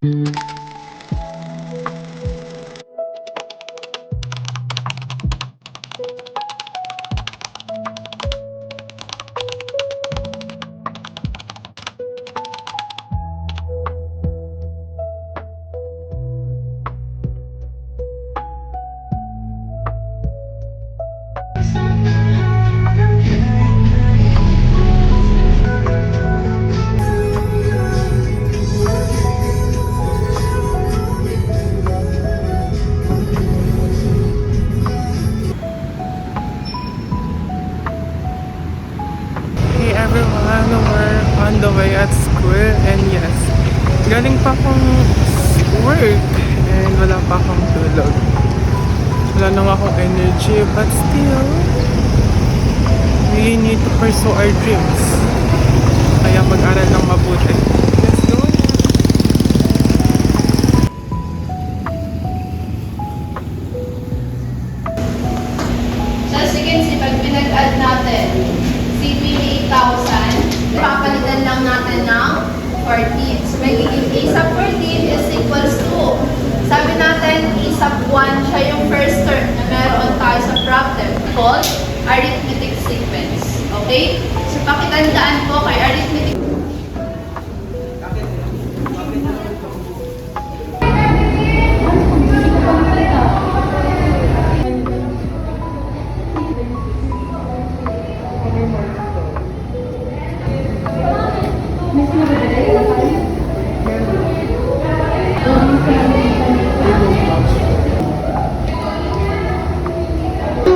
Hey everyone, we're on the way at school and yes, galing pa akong work and wala pa akong tulog. Wala nang akong energy but still, we need to pursue our dreams. Kaya mag-aral ng mabuti. Let's go! So as you can see, pag pinag-add natin si 28,000, papalitan lang natin ng 14. So magiging A sub 14 is equals to, sabi natin, A sub 1 siya yung first term na meron tayo sa problem called arithmetic sequence. Okay? So pakitandaan po kay arithmetic.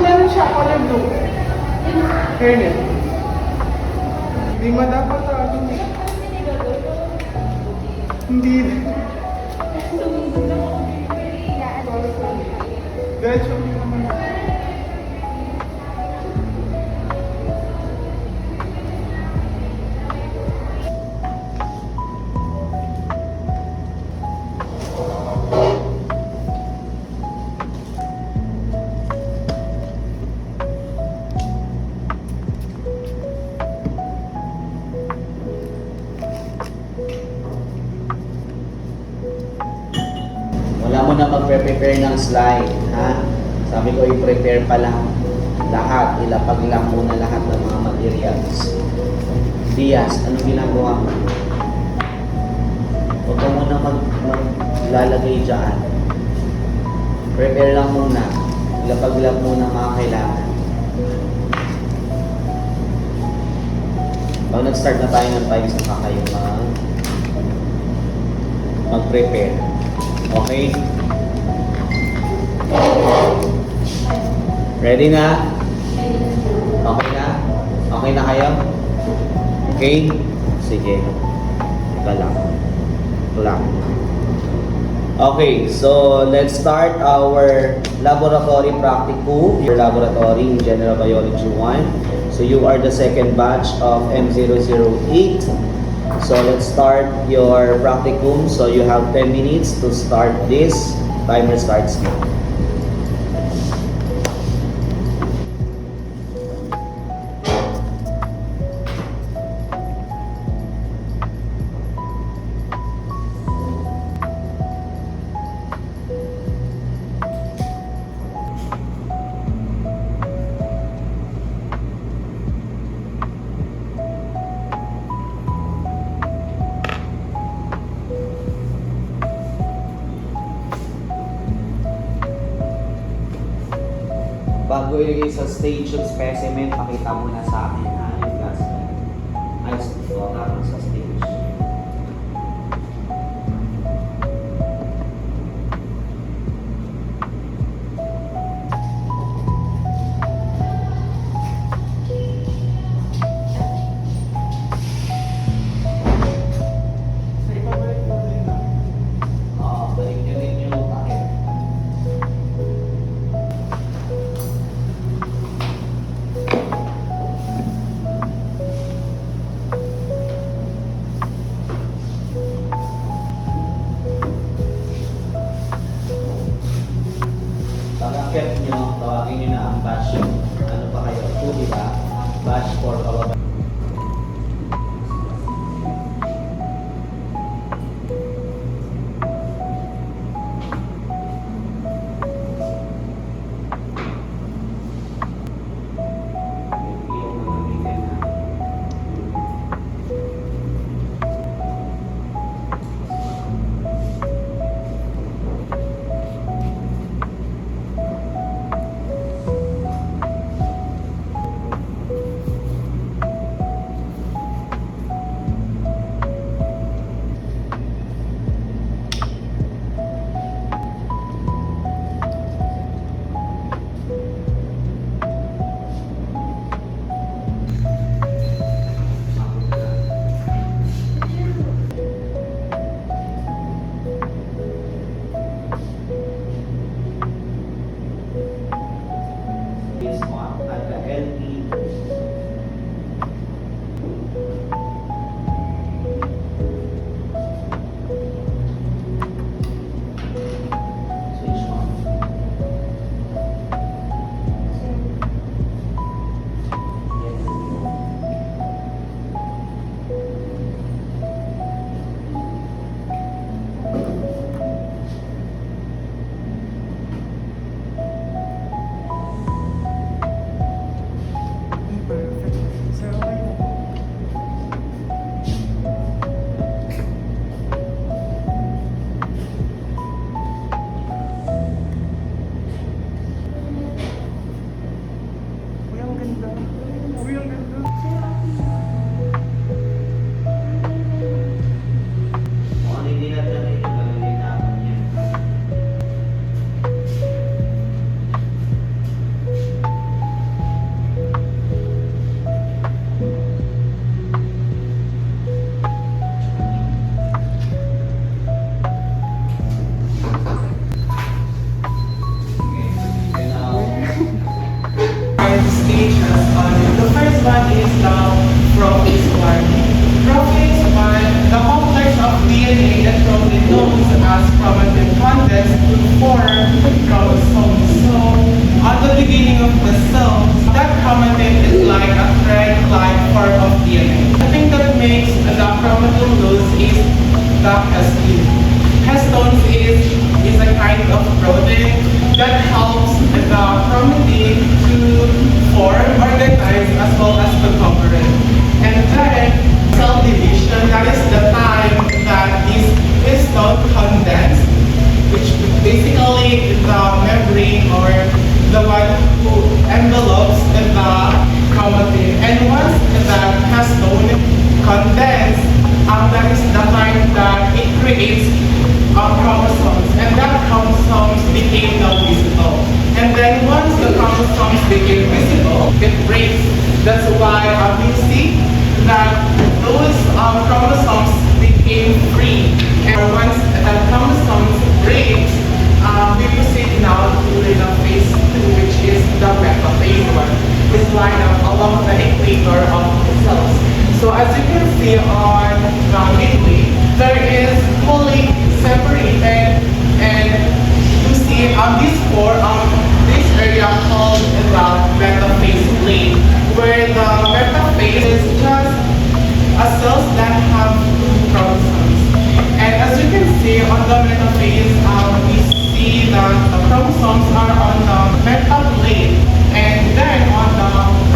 Meron siya color blue. Kernel. Hindi mo dapat ano. Hindi. Diretso mo naman. Wala mo na magre-prepare ng slide, ha? Sabi ko, i-prepare pa lang lahat. Ilapag lang muna lahat ng mga materials. Diaz, anong ginagawa mo? Huwag ka muna maglalagay dyan. Prepare lang muna. Ilapag lang muna mga kailangan. Pag nag-start na tayo ng 5, saka kayo mag-prepare. Okay? Ready na? Okay na? Okay na kayo? Okay? Sige. Ika lang. Okay, so let's start our laboratory practicum. Your laboratory in General Biology 1. So you are the second batch of M008. So let's start your practicum. So you have 10 minutes to start this. Timer starts now. Bago ilagay sa stage yung specimen, pakita mo na sa akin ha, yung classmate. Ayos ito, tarang sa stage. Balik nyo din yung takip. Pag-akit nyo, tawagin nyo na ang batch. Ano pa kayo? 2, di ba? Batch 4 pababa. form chromosomes. So, at the beginning of the cell, that chromatin is like a thread-like form of DNA. The thing that makes the chromatin loose is the histone. Histones is a kind of protein that helps the chromatin to form, organize, as well as to cooperate. And then, cell division, that is the time that this histone condense, which basically the membrane or the one who envelopes the chromatin. And once that histone condense, that is the time that it creates chromosomes, and that chromosomes became now visible. And then once the chromosomes became visible, it breaks. That's why you see that those chromosomes became free. And once the chromosomes breaks, we proceed now to the phase 2, which is the metaphase one. It's lined up along the equator of the cells. So as you can see on the midway, there is fully separated, and you see this this area called the metaphase plane, where the metaphase is just cells that have two chromosomes. And as you can see on the metaphase, we see that the chromosomes are on the metaplane, and then on the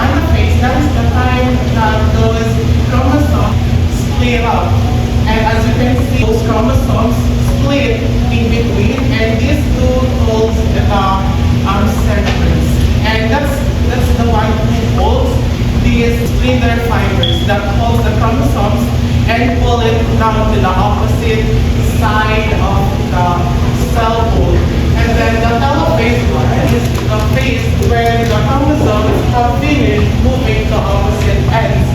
anaphase, that is the time that those chromosomes split up. And as you can see, those chromosomes split in between, and these two holds the centroids. And that's the one who holds these splinter fibers that holds the chromosomes and pull it down to the opposite side of the cell wall. And then the telophase one is the phase where the chromosomes have finished moving to opposite ends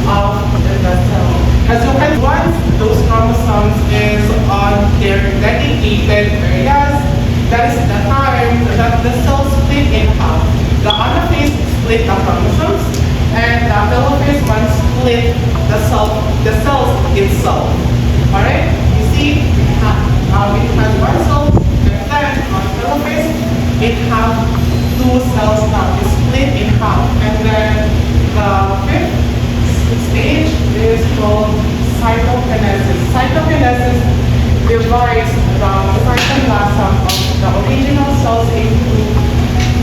of the cell. As you can, once those chromosomes is on their dedicated areas, that is the time that the cells split in half. The anaphase split the chromosomes, and the telophase one split the cells itself. Alright? You see, it has one cell, and then on telophase, it has two cells now. It's split in half. And then the fifth stage is called cytokinesis. Cytokinesis divides the cytoplasm of the original cells into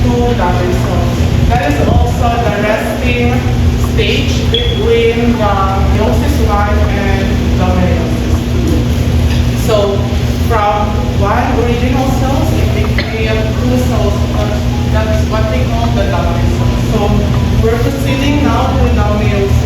two daughter cells. That is also the resting stage between the meiosis 1 and the meiosis 2. So from one original cells, it became two cells. That's what they call the daughter cells. So we're proceeding now to the meiosis.